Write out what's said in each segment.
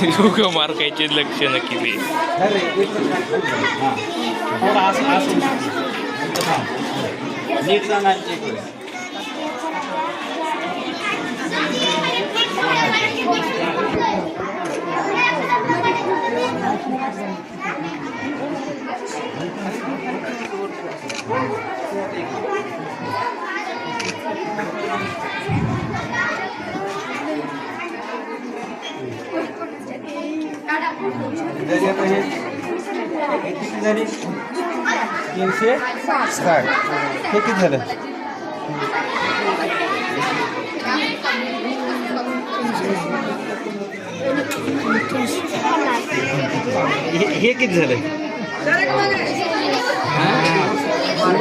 लोक मार्कायचे लक्ष नक्की ते नीट सांगा चेक किती झाली 360 हे किती झालं हे किती झालं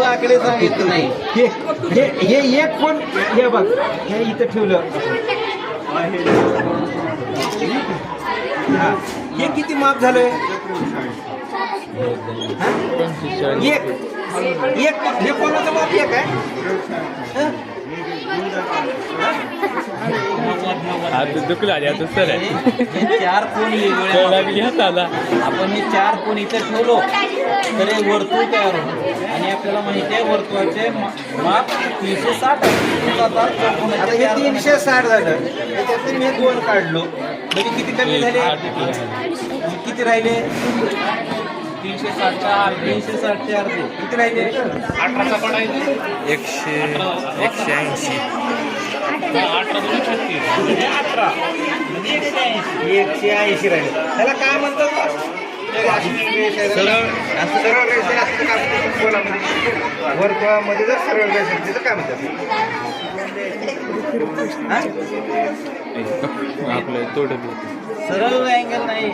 आकडे सांगितलं नाही हे एक पण हे बघ हे इथं ठेवलं हे किती माप झालंय एक हे कोणाचं माप एक आहे आता दुखला आता सर हे 4 कोण आला आपण हे 4 कोण इथं ठेवलो तर हे वर्तुळ तयार होतं आणि आपल्याला माहिती आहे वर्तुळाचे माप 360 आता हे 360 झालं त्याच्यातून मी 2 काढलो म्हणजे किती कमी झाले किती राहिले 360 च्या अर्धे किती राहिले 18चा पडायचे 180 180 राहिले त्याला काय म्हणतात वर्तुळामध्ये जर सरळ रेषा तिचं काय म्हणतात आपलं तोड सरळ अँगल नाही